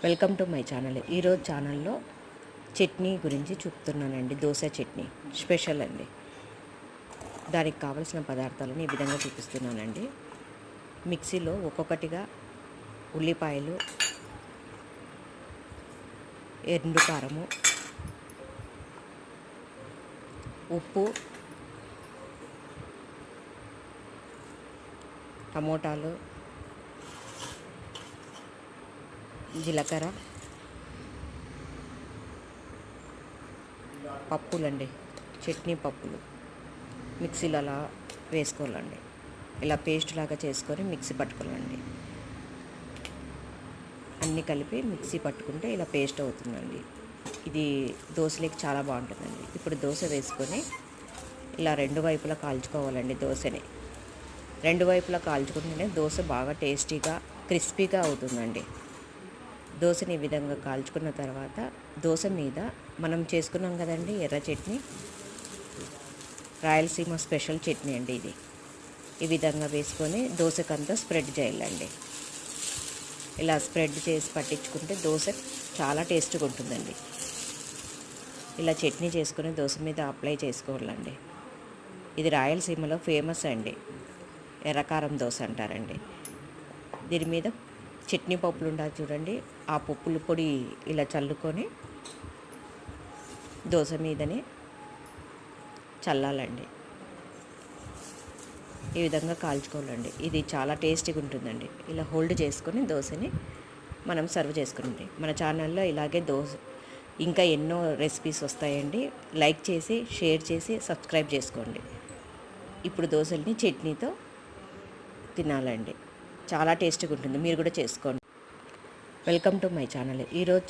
Welcome to my channel. ఈరోజు ఛానల్లో చట్నీ గురించి చూపుతున్నానండి. దోశ చట్నీ స్పెషల్ అండి. దానికి కావలసిన పదార్థాలను ఈ విధంగా చూపిస్తున్నానండి. మిక్సీలో ఒక్కొక్కటిగా ఉల్లిపాయలు, ఎండు కారము, ఉప్పు, టమోటాలు, జీలకర్ర, పప్పులండి, చట్నీ పప్పులు మిక్సీలో అలా వేసుకోవాలండి. ఇలా పేస్ట్ లాగా చేసుకొని మిక్సీ పట్టుకోవాలండి. అన్నీ కలిపి మిక్సీ పట్టుకుంటే ఇలా పేస్ట్ అవుతుందండి. ఇది దోశలోకి చాలా బాగుంటుందండి. ఇప్పుడు దోశ వేసుకొని ఇలా రెండు వైపులా కాల్చుకోవాలండి. దోశని రెండు వైపులా కాల్చుకుంటేనే దోశ బాగా టేస్టీగా క్రిస్పీగా అవుతుందండి. దోశని ఈ విధంగా కాల్చుకున్న తర్వాత దోశ మీద మనం చేసుకున్నాం కదండి ఎర్ర చట్నీ, రాయలసీమ స్పెషల్ చట్నీ అండి ఇది. ఈ విధంగా వేసుకొని దోశకంతా స్ప్రెడ్ చేయాలండి. ఇలా స్ప్రెడ్ చేసి పట్టించుకుంటే దోశ చాలా టేస్ట్గా ఉంటుందండి. ఇలా చట్నీ చేసుకుని దోశ మీద అప్లై చేసుకోవాలండి. ఇది రాయలసీమలో ఫేమస్ అండి. ఎర్రకారం దోశ అంటారండి. దీని మీద చట్నీ పప్పులు ఉండాలి చూడండి, ఆ పప్పుల పొడి ఇలా చల్లుకొని దోశ మీదనే చల్లాలండి. ఈ విధంగా కాల్చుకోవాలండి. ఇది చాలా టేస్టీగా ఉంటుందండి. ఇలా హోల్డ్ చేసుకొని దోశని మనం సర్వ్ చేసుకుంటే మన ఛానల్లో ఇలాగే దోశ ఇంకా ఎన్నో రెసిపీస్ వస్తాయండి. లైక్ చేసి, షేర్ చేసి, సబ్స్క్రైబ్ చేసుకోండి. ఇప్పుడు దోశల్ని చట్నీతో తినాలండి. చాలా టేస్టీగా ఉంటుంది. మీరు కూడా చేసుకోండి. Welcome to my channel. ఈరోజు